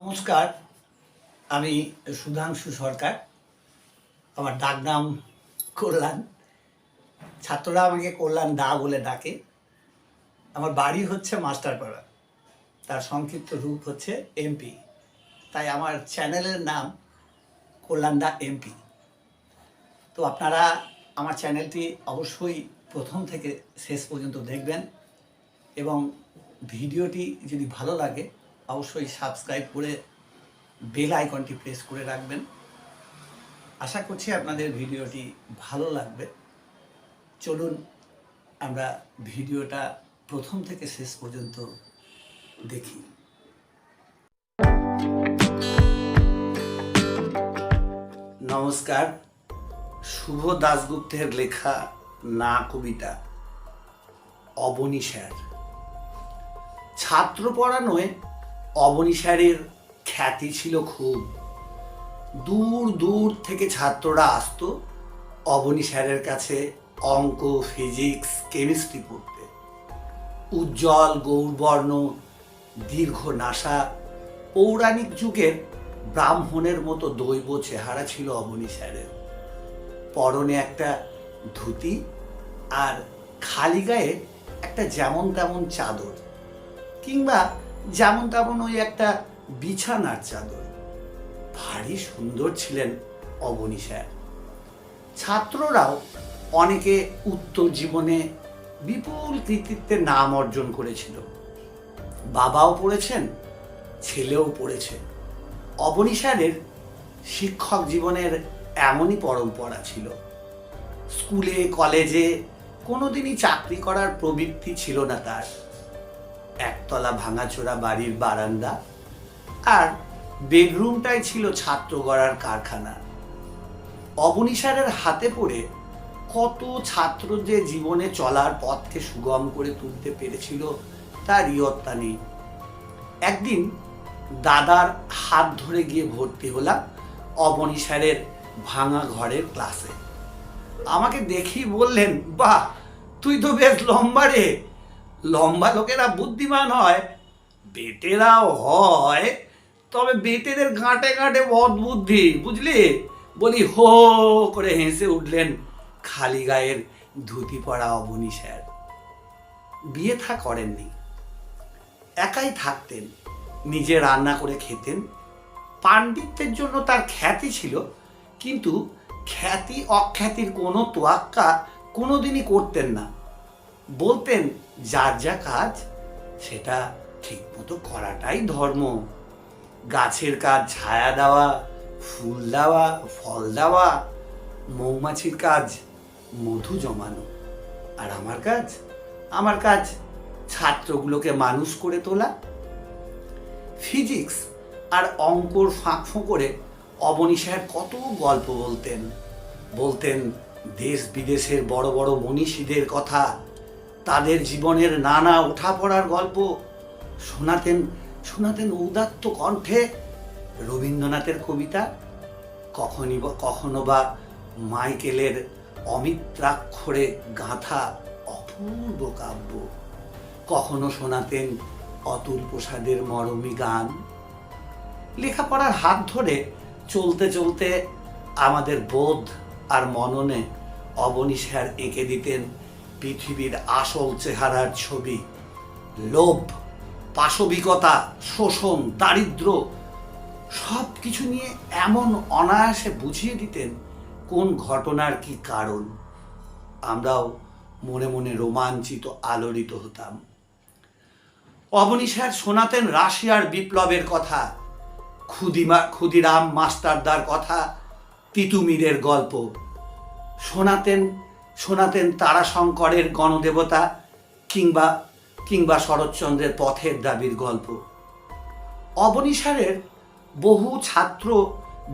নমস্কার, আমি সুধাংশু সরকার। আমার ডাকনাম কল্যাণ। ছাত্ররা আমাকে কল্যাণ দা বলে ডাকে। আমার বাড়ি হচ্ছে মাস্টারপাড়া, তার সংক্ষিপ্ত রূপ হচ্ছে এমপি। তাই আমার চ্যানেলের নাম কল্যাণ দা এমপি। তো আপনারা আমার চ্যানেলটি অবশ্যই প্রথম থেকে শেষ পর্যন্ত দেখবেন এবং ভিডিওটি যদি ভালো লাগে অবশ্যই সাবস্ক্রাইব করে বেল আইকনটি প্রেস করে রাখবেন। আশা করছি আপনাদের ভিডিওটি ভালো লাগবে। চলুন আমরা ভিডিওটা প্রথম থেকে শেষ পর্যন্ত দেখি। নমস্কার। শুভ দাশগুপ্তের লেখা না কবিতা অবনী স্যার। ছাত্র পড়ানোয় অবনী স্যারের খ্যাতি ছিল খুব। দূর দূর থেকে ছাত্ররা আসতো অবনী স্যারের কাছে অঙ্ক, ফিজিক্স, কেমিস্ট্রি পড়তে। উজ্জ্বল গৌরবর্ণ, দীর্ঘ নাসা, পৌরাণিক যুগের ব্রাহ্মণের মতো দৈব চেহারা ছিল অবনী স্যারের। পরনে একটা ধুতি আর খালি গায়ে একটা যেমন তেমন চাদর, কিংবা যেমন তেমন ওই একটা বিছানার চাদর। ভারী সুন্দর ছিলেন অবনী স্যার। ছাত্ররাও অনেকে উত্তর জীবনে বিপুল কৃতিত্বের নাম অর্জন করেছিল। বাবাও পড়েছেন, ছেলেও পড়েছে। অবনী স্যারের শিক্ষক জীবনের এমনই পরম্পরা ছিল। স্কুলে কলেজে কোনোদিনই চাকরি করার প্রবৃত্তি ছিল না তার। একতলা ভাঙাচোরা বাড়ির বারান্দা আর বেডরুমটাই ছিল ছাত্র গড়ার কারখানা। অবনী স্যারের হাতে পড়ে কত ছাত্র যে জীবনে চলার পথকে সুগম করে তুলতে পেরেছিল তার ইয়ত্তা নেই। একদিন দাদার হাত ধরে গিয়ে ভর্তি হলাম অবনী স্যারের ভাঙা ঘরের ক্লাসে। আমাকে দেখি বললেন, বাহ, তুই তো বেশ লম্বা রে। লম্বা লোকেরা বুদ্ধিমান হয়, বেটেরাও হয়, তবে বেটেদের গাঁটে গাঁটে বদ বুদ্ধি, বুঝলি? বলি হো করে হেসে উঠলেন খালি গায়ের ধুতি পরা অবনী স্যার। বিয়ে থা করেননি, একাই থাকতেন, নিজে রান্না করে খেতেন। পাণ্ডিত্যের জন্য তার খ্যাতি ছিল, কিন্তু খ্যাতি অখ্যাতির কোনো তোয়াক্কা কোনোদিনই করতেন না। বলতেন যার যা কাজ সেটা ঠিক মতো করাটাই ধর্ম। গাছের কাজ ছায়া দেওয়া, ফুল দেওয়া, ফল দেওয়া। মৌমাছির কাজ মধু জমানো। আর আমার কাজ ছাত্রগুলোকে মানুষ করে তোলা। ফিজিক্স আর অঙ্কর ফাঁক ফোঁকরে অবনী স্যার কত গল্প বলতেন দেশ বিদেশের বড় বড় মনীষীদের কথা, তাদের জীবনের নানা ওঠাপড়ার গল্প। শোনাতেন উদাত্ত কণ্ঠে রবীন্দ্রনাথের কবিতা, কখনো বা মাইকেলের অমিত্রাক্ষরে গাঁথা অপূর্ব কাব্য। কখনো শোনাতেন অতুল প্রসাদের মরমী গান। লেখাপড়ার হাত ধরে চলতে চলতে আমাদের বোধ আর মননে অবনী স্যার এঁকে দিতেন পৃথিবীর আসল চেহারার ছবি। লোভ, পাশবিকতা, শোষণ, দারিদ্র্য সব কিছু নিয়ে এমন অনায়াসে বুঝিয়ে দিতেন কোন ঘটনার কি কারণ। আমরাও মনে মনে রোমাঞ্চিত, আলোড়িত হতাম। অবনী স্যার শোনাতেন রাশিয়ার বিপ্লবের কথা, ক্ষুদিরাম মাস্টারদার কথা, তিতুমিরের গল্প। শোনাতেন তারাশঙ্করের গণদেবতা, কিংবা শরৎচন্দ্রের পথের দাবির গল্প। অবনী স্যারের বহু ছাত্র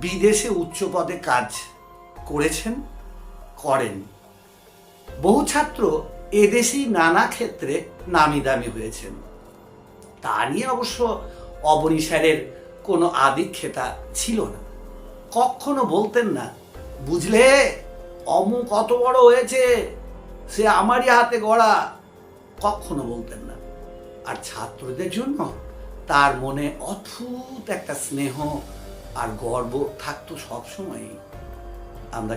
বিদেশে উচ্চ পদে কাজ করেছেন, করেন। বহু ছাত্র এদেশেই নানা ক্ষেত্রে নামি দামি হয়েছেন। তা নিয়ে অবশ্য অবনী স্যারের কোনো আদিক্ষেতা ছিল না। কখনো বলতেন না, বুঝলে অমুক কত বড় হয়েছে, সে আমারই হাতে গড়া। কখনো বলতেন না। আর ছাত্রদের জন্য তার মনে অদ্ভুত একটা স্নেহ আর গর্ব থাকতো সবসময়ই। আমরা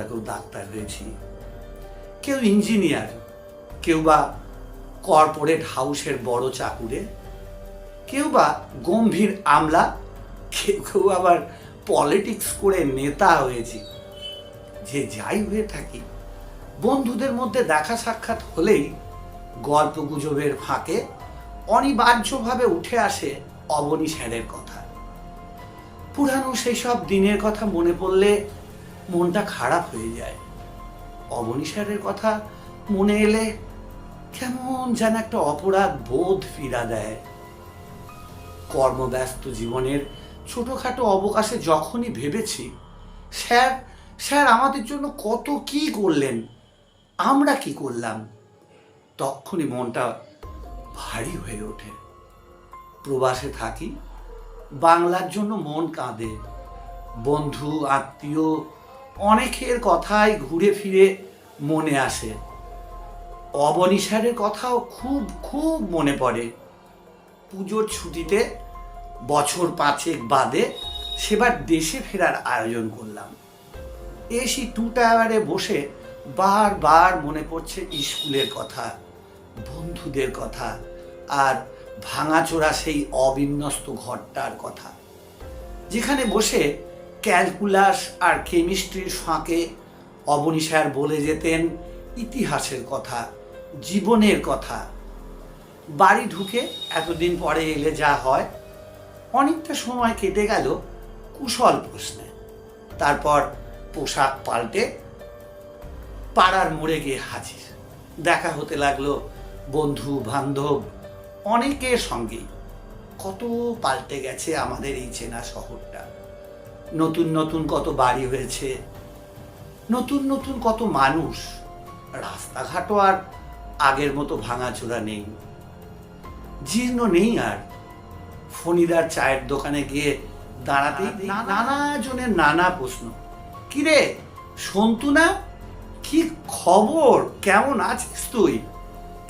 কেউ ডাক্তার হয়েছি, কেউ ইঞ্জিনিয়ার, কেউ বা কর্পোরেট হাউসের বড় চাকুরে, কেউ বা গম্ভীর আমলা, কেউ কেউ আবার পলিটিক্স করে নেতা হয়েছি। যে যাই হয়ে থাকি, বন্ধুদের মধ্যে দেখা সাক্ষাৎ হলেই গল্প গুজবের ফাঁকে অনিবার্যভাবে উঠে আসে অবনী স্যারের কথা। পুরানো সেই সব দিনের কথা মনে পড়লে মনটা খারাপ হয়ে যায়। অবনী স্যারের কথা মনে এলে কেমন যেন একটা অপরাধ বোধ ফিরা দেয়। কর্মব্যস্ত জীবনের ছোটখাটো অবকাশে যখনই ভেবেছি স্যার স্যার আমাদের জন্য কত কি করলেন, আমরা কি করলাম, তখনই মনটা ভারী হয়ে ওঠে। প্রবাসে থাকি, বাংলার জন্য মন কাঁদে। বন্ধু আত্মীয় অনেকের কথাই ঘুরে ফিরে মনে আসে। অবনী স্যারের কথাও খুব খুব মনে পড়ে। পুজোর ছুটিতে বছর 5 বাদে সেবার দেশে ফেরার আয়োজন করলাম। এসি 2 টায়ারে বসে বারবার মনে পড়ছে স্কুলের কথা, বন্ধুদের কথা, আর ভাঙাচোরা সেই অবিন্যস্ত ঘরটার কথা, যেখানে বসে ক্যালকুলাস আর কেমিস্ট্রির ফাঁকে অবনী স্যার বলে যেতেন ইতিহাসের কথা, জীবনের কথা। বাড়ি ঢুকে এতদিন পরে এলে যা হয়, অনেকটা সময় কেটে গেল কুশল প্রশ্নে। তারপর পোশাক পাল্টে পাড়ার মোড়ে গিয়ে হাজির। দেখা হতে লাগলো বন্ধু বান্ধব অনেকের সঙ্গেই। কত পাল্টে গেছে আমাদের এই চেনা শহরটা। নতুন নতুন কত বাড়ি হয়েছে, নতুন নতুন কত মানুষ। রাস্তাঘাটও আর আগের মতো ভাঙাচোরা নেই, জীর্ণ নেই আর। ফণিদার চায়ের দোকানে গিয়ে দাঁড়াতেই নানা জনের নানা প্রশ্ন। কিরে সন্তু না, কি খবর, কেমন আছিস তুই,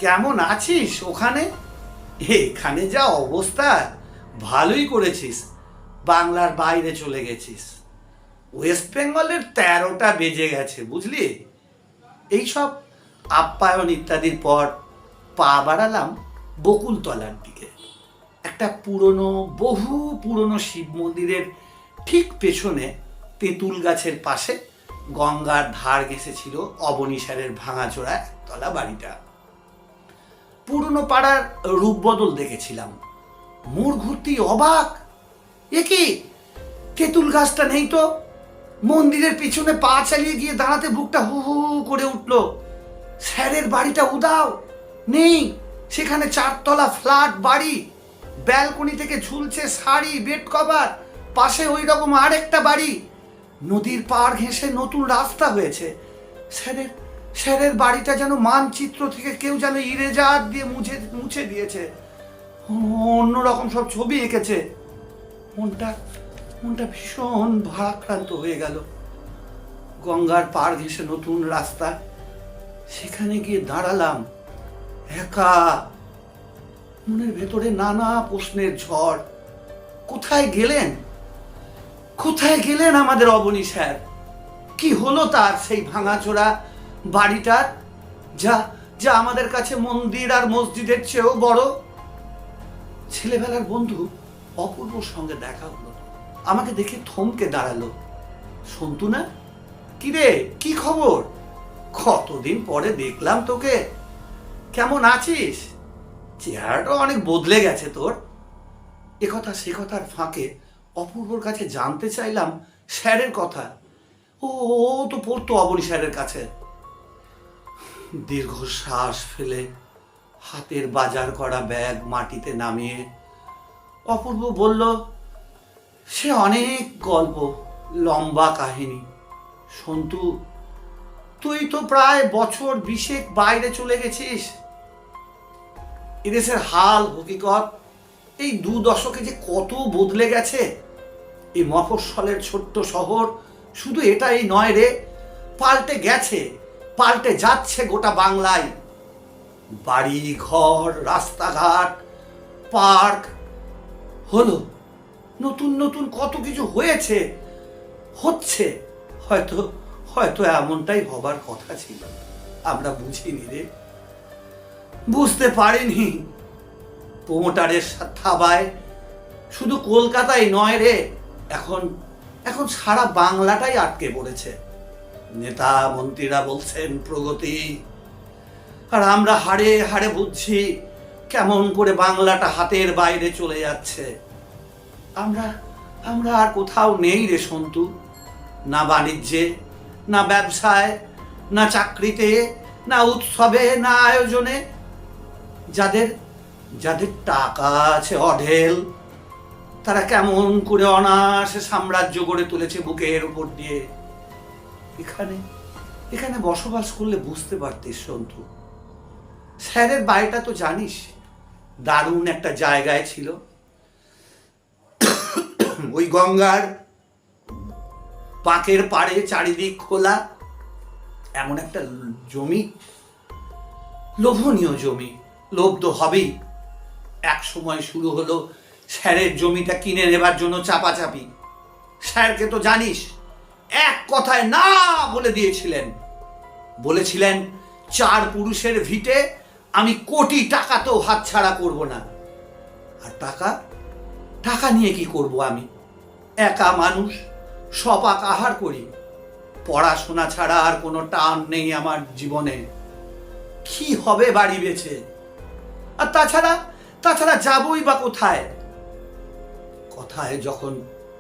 কেমন আছিস ওখানে? এখানে যা অবস্থা, ভালোই করেছিস, বাংলার বাইরে চলে গেছিস। ওয়েস্ট বেঙ্গলের 13টা বেজে গেছে বুঝলি। এইসব আপ্যায়ন ইত্যাদির পর পা বাড়ালাম বকুলতলার দিকে। একটা বহু পুরনো শিব মন্দিরের ঠিক পেছনে তেঁতুল গাছের পাশে গঙ্গার ধার ঘেঁষেছিল অবনী স্যারের ভাঙাচোরা একতলা বাড়িটা। পুরনো পাড়ার রূপবদল দেখেছিলাম। মোড় ঘুরতেই অবাক, এ কি তেঁতুল গাছটা নেই তো। মন্দিরের পিছনে পা চালিয়ে গিয়ে দাঁড়াতে বুকটা হু হু করে উঠল। স্যারের বাড়িটা উদাও, নেই সেখানে। 4 তলা ফ্ল্যাট বাড়ি, ব্যালকনি থেকে ঝুলছে শাড়ি, বেড কভার। পাশে ওই রকম আরেকটা বাড়ি। নদীর পাড় ঘেঁষে নতুন রাস্তা হয়েছে। স্যারের বাড়িটা যেন মানচিত্র থেকে কেউ যেন ইরেজার দিয়ে মুছে দিয়েছে, অন্যরকম সব ছবি এঁকেছে। মনটা ভীষণ ভারাক্রান্ত হয়ে গেল। গঙ্গার পাড় ঘেঁষে নতুন রাস্তা, সেখানে গিয়ে দাঁড়ালাম একা। মনের ভেতরে নানা প্রশ্নের ঝড়। কোথায় গেলেন আমাদের অবনী স্যার? কি হলো তার সেই ভাঙাচোরা বাড়িটার, যা আমাদের কাছে মন্দির আর মসজিদের চেয়েও বড়? ছেলেবেলার বন্ধু অপূর্বর সঙ্গে দেখা হলো, আমাকে দেখে থমকে দাঁড়ালো। সন্তু না, কিরে কি খবর, কতদিন পরে দেখলাম তোকে, কেমন আছিস? চেহারাটা অনেক বদলে গেছে তোর। একথা সে কথার ফাঁকে অপূর্বর কাছে জানতে চাইলাম স্যারের কথা। ও তো পড়তো অবনী স্যারের কাছে। দীর্ঘশ্বাস ফেলে হাতের বাজার করা ব্যাগ মাটিতে নামিয়ে অপূর্ব বলল, সে অনেক গল্প, লম্বা কাহিনী। সন্তু, তুই তো প্রায় বছর 20 বাইরে চলে গেছিস। এদেশের হাল হকিকত এই 2 দশকে যে কত বদলে গেছে। এই মফস্বলের ছোট্ট শহর শুধু এটাই নয় রে, পাল্টে গেছে, পাল্টে যাচ্ছে গোটা বাংলায়। বাড়ি ঘর, রাস্তাঘাট, পার্ক হলো, নতুন নতুন কত কিছু হয়েছে, হচ্ছে। হয়তো হয়তো এমনটাই হবার কথা ছিল, আমরা বুঝিনি রে, বুঝতে পারিনি। প্রমোটারের থাবায় শুধু কলকাতায় নয় রে, এখন এখন সারা বাংলাটাই আটকে পড়েছে। নেতা মন্ত্রীরা বলছেন প্রগতি, আর আমরা হাড়ে হাড়ে বুঝছি কেমন করে বাংলাটা হাতের বাইরে চলে যাচ্ছে। আমরা আমরা আর কোথাও নেই রে সন্তু, না বাণিজ্যে, না ব্যবসায়, না চাকরিতে, না উৎসবে, না আয়োজনে। যাদের যাদের টাকা আছে অঢেল, তারা কেমন করে অনায়াসে সাম্রাজ্য গড়ে তুলেছে বুকের উপর দিয়ে। এখানে এখানে বসবাস করলে বুঝতে পারতিস সন্তু। স্যারের বাড়িটা তো জানিস, দারুণ একটা জায়গায় ছিল, ওই গঙ্গার পাঁকের পাড়ে, চারিদিক খোলা এমন একটা জমি, লোভনীয় জমি। লোভ তো হবেই। এক সময় শুরু হলো স্যারের জমিটা কিনে নেবার জন্য চাপাচাপি। স্যারকে তো জানিস, এক কথায় না বলে দিয়েছিলেন। বলেছিলেন 4 পুরুষের ভিটে আমি কোটি টাকাতেও হাতছাড়া করব না। আর টাকা টাকা নিয়ে কি করব আমি? একা মানুষ, সপাক আহার করি। পড়াশোনা ছাড়া আর কোনো টান নেই আমার জীবনে। কি হবে বাড়ি বেচে? আর তাছাড়া যাবই বা কোথায়? কথায় যখন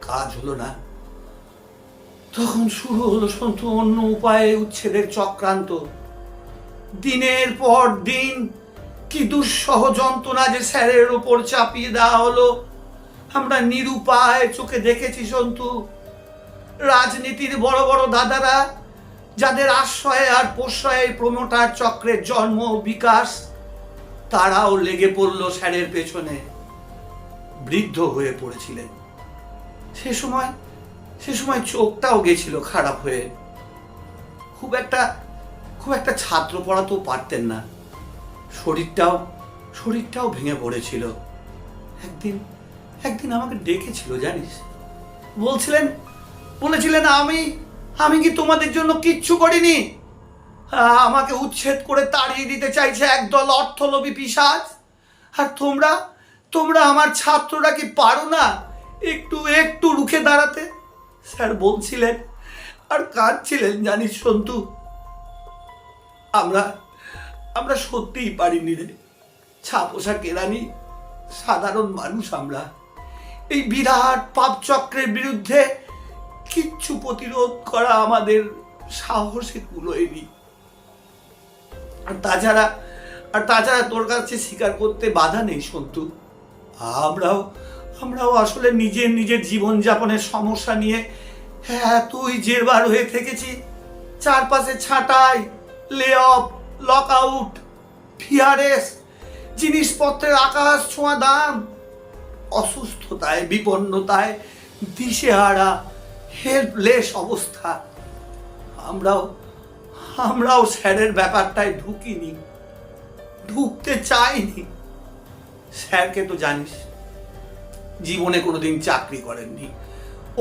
কাজ হলো না, তখন শুরু হলো সন্তু অন্য উপায়ে উচ্ছেদের চক্রান্ত। দিনের পর দিন কি দুঃসহ যন্ত্রণা যে স্যারের ওপর চাপিয়ে দেওয়া হলো, আমরা নিরুপায় চোখে দেখেছি সন্তু। রাজনীতির বড় বড় দাদারা, যাদের আশ্রয়ে আর প্রশ্রয়ে প্রমোটার চক্রের জন্ম বিকাশ, তারাও লেগে পড়ল স্যারের পেছনে। বৃদ্ধ হয়ে পড়েছিলেন সে সময় চোখটাও গেছিল খারাপ হয়ে। খুব একটা ছাত্র পড়াতেও পারতেন না। শরীরটাও ভেঙে পড়েছিল। একদিন আমাকে ডেকেছিল জানিস, বলেছিলেন আমি কি তোমাদের জন্য কিচ্ছু করিনি? আমাকে উচ্ছেদ করে তাড়িয়ে দিতে চাইছে একদল অর্থলোভী পিশাচ। আর তোমরা আমার ছাত্ররা কি পারো না একটু রুখে দাঁড়াতে? স্যার বলছিলেন আর কাঁদছিলেন জানিস সন্তু। আমরা সত্যিই পারিনি রে। ছাপোষা কেরানি সাধারণ মানুষ আমরা। এই বিরাট পাপ চক্রের বিরুদ্ধে কিচ্ছু প্রতিরোধ করা আমাদের সাহসে কুলোয়নি। আর তাছাড়া তোর কাছে স্বীকার করতে বাধা নেই সন্তু, আমরাও আসলে নিজের জীবনযাপনের সমস্যা নিয়ে এতই জেরবার হয়ে থেকেছি। চারপাশে ছাঁটাই, লে অফ, লক আউট, ভিআরএস, জিনিসপত্রের আকাশ ছোঁয়া দাম, অসুস্থতায়, বিপন্নতায় দিশেহারা, হেল্পলেস অবস্থা। আমরাও স্যারের ব্যাপারটায় ঢুকতে চাইনি। স্যারকে তো জানিস, জীবনে কোনোদিন চাকরি করেননি।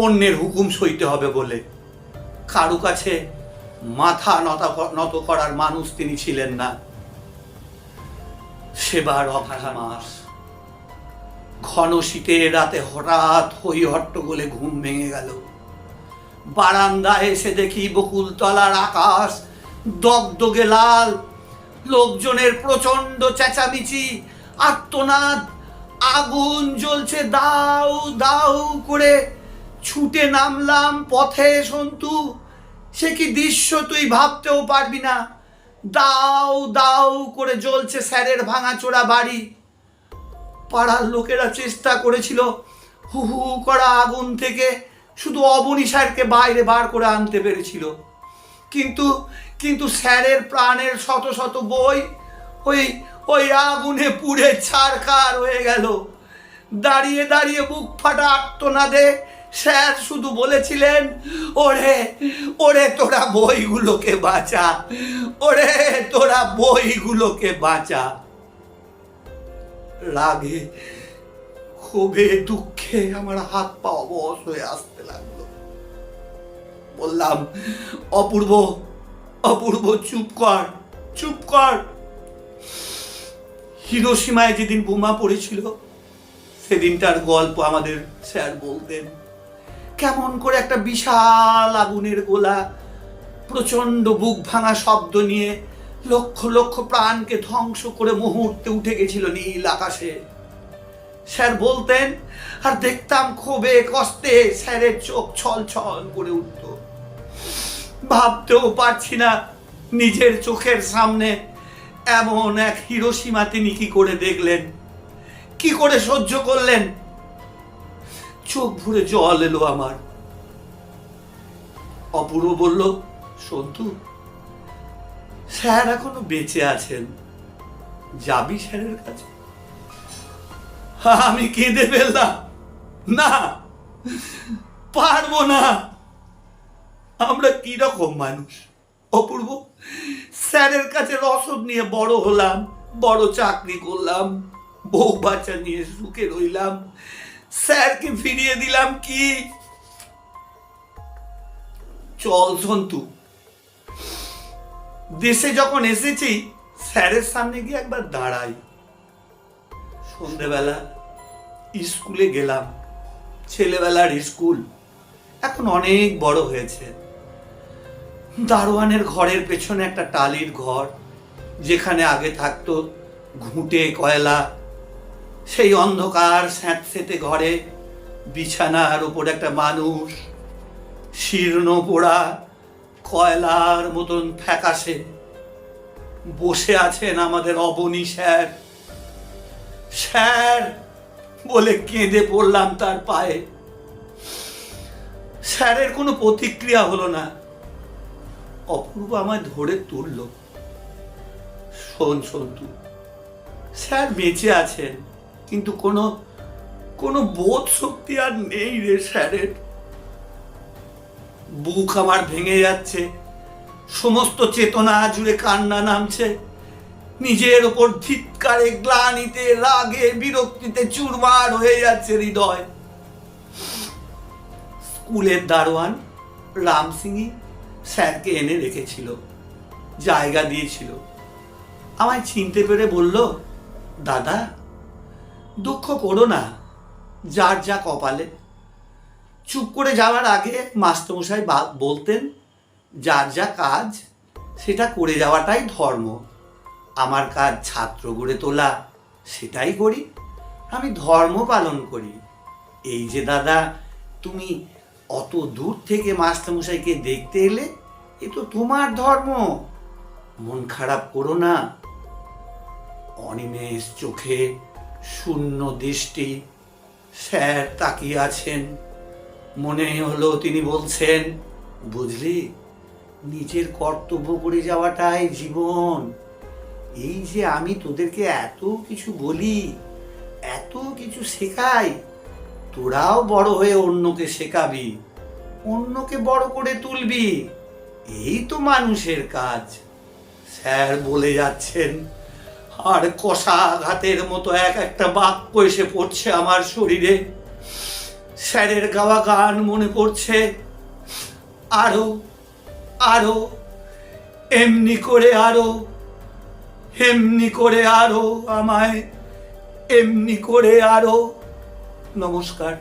অন্যের হুকুম সইতে হবে বলে কারো কাছে মাথা নত করার মানুষ তিনি ছিলেন না। সেবার অঘা মাস, ঘন শীতের রাতে হঠাৎ হই হট্টগোলে ঘুম ভেঙে গেল। বারান্দায় এসে দেখি বকুলতলার আকাশ দগদগে লাল। লোকজনের প্রচন্ড চেঁচামেচি, আর্তনাদ, আগুন জ্বলছে দাউ দাউ করে। ছুটে নামলাম পথে সন্তু। সে কি দৃশ্য তুই ভাবতেও পারবি না। দাউ দাউ করে জ্বলছে স্যারের ভাঙাচোরা বাড়ি। পাড়ার লোকেরা চেষ্টা করেছিল হু হু করা আগুন থেকে শুধু অবনী স্যারকে বাইরে বার করে আনতে পেরেছিল। কিন্তু স্যারের প্রাণের শত শত বই ওই আগুনে পুড়ে ছারখার হয়ে গেল। দাঁড়িয়ে বুক ফাটা আর্তনাদে স্যার শুধু বলেছিলেন, ওরে তোরা বইগুলোকে বাঁচা, তোরা বইগুলোকে বাঁচা। রাগে ক্ষোভে দুঃখে আমার হাত পা অবশ হয়ে আসতে লাগলো। বললাম, অপূর্ব, অপূর্ব, চুপ কর, চুপ কর। হিরোশিমায় যেদিন বোমা পড়েছিল সেদিনটার গল্প আমাদের স্যার বলতেন। কেমন করে একটা বিশাল আগুনের গোলা প্রচন্ড বুক ভাঙা শব্দ নিয়ে লক্ষ লক্ষ প্রাণকে ধ্বংস করে মুহূর্তে উঠে গেছিল নীল আকাশে। স্যার বলতেন আর দেখতাম ক্ষোভে কষ্টে স্যারের চোখ ছল ছল করে উঠত। ভাবতেও পারছি না নিজের চোখের সামনে এমন এক হিরোশিমা তিনি কি করে দেখলেন, কি করে সহ্য করলেন। চোখ ভরে জল এলো আমার। অপূর্ব বলল, সন্তু, স্যার এখনো বেঁচে আছেন, যাবি স্যারের কাছে? আমি কেঁদে ফেললাম, না, পারবো না। আমরা কিরকম মানুষ অপূর্ব? স্যারের কাছে রসদ নিয়ে বড় হলাম, বড় চাকরি করলাম, বউ বাচ্চা নিয়ে সুখে রইলাম, স্যারকে ফিরিয়ে দিলাম কি? চল সন্তু, দেশে যখন এসেছি স্যারের সামনে গিয়ে একবার দাঁড়াই। সন্ধেবেলা স্কুলে গেলাম, ছেলেবেলার স্কুল, এখন অনেক বড় হয়েছে। দারোয়ানের ঘরের পেছনে একটা টালির ঘর, যেখানে আগে থাকতো ঘুঁটে কয়লা। সেই অন্ধকার স্যাঁতসেঁতে ঘরে বিছানার উপর একটা মানুষ, শীর্ণ পোড়া কয়লার মতন ফ্যাকাশে, বসে আছেন আমাদের অবনী স্যার। স্যার বলে কেঁদে পড়লাম তার পায়ে। স্যারের কোনো প্রতিক্রিয়া হলো না। অপূর্ব আমায় ধরে তুলল। শোন সন্তু, স্যার বেঁচে আছেন, কিন্তু কোনো বোধ শক্তি আর নেই রে স্যারের। বুক আমার ভেঙে যাচ্ছে, সমস্ত চেতনা জুড়ে কান্না নামছে। নিজের ওপর ধিক্কারে, গ্লানিতে, রাগে, বিরক্তিতে চুরমার হয়ে যাচ্ছে হৃদয়। স্কুলের দারোয়ান রাম সিংই স্যারকে এনে রেখেছিল, জায়গা দিয়েছিল। আমায় চিনতে পেরে বলল, দাদা, দুঃখ করো না, যার যা কপালে। চুপ করে যাওয়ার আগে মাস্টারমশাই বলতেন, যার যা কাজ সেটা করে যাওয়াটাই ধর্ম। আমার কাজ ছাত্র গড়ে তোলা, সেটাই করি, আমি ধর্ম পালন করি। এই যে দাদা, তুমি অত দূর থেকে মাস্টারমশাইকে দেখতে এলে, এ তো তোমার ধর্ম, মন খারাপ করো না। অনিমেষ চোখে, শূন্য দৃষ্টি, স্যার তাকিয়ে আছেন। মনে হলো তিনি বলছেন, বুঝলি, নিজের কর্তব্য করে যাওয়াটাই জীবন। এই যে আমি তোদেরকে এত কিছু বলি, এত কিছু শেখাই, তোরাও বড় হয়ে অন্যকে শেখাবি, অন্যকে বড় করে তুলবি, এই তো মানুষের কাজ। স্যার বলে যাচ্ছেন, আর কষা আঘাতের মতো এক একটা বাক্য এসে পড়ছে আমার শরীরে। স্যারের গাওয়া গান মনে পড়ছে, আরো আরো, এমনি করে আরো, এমনি করে আরো, আমায় এমনি করে আরো। নমস্কার।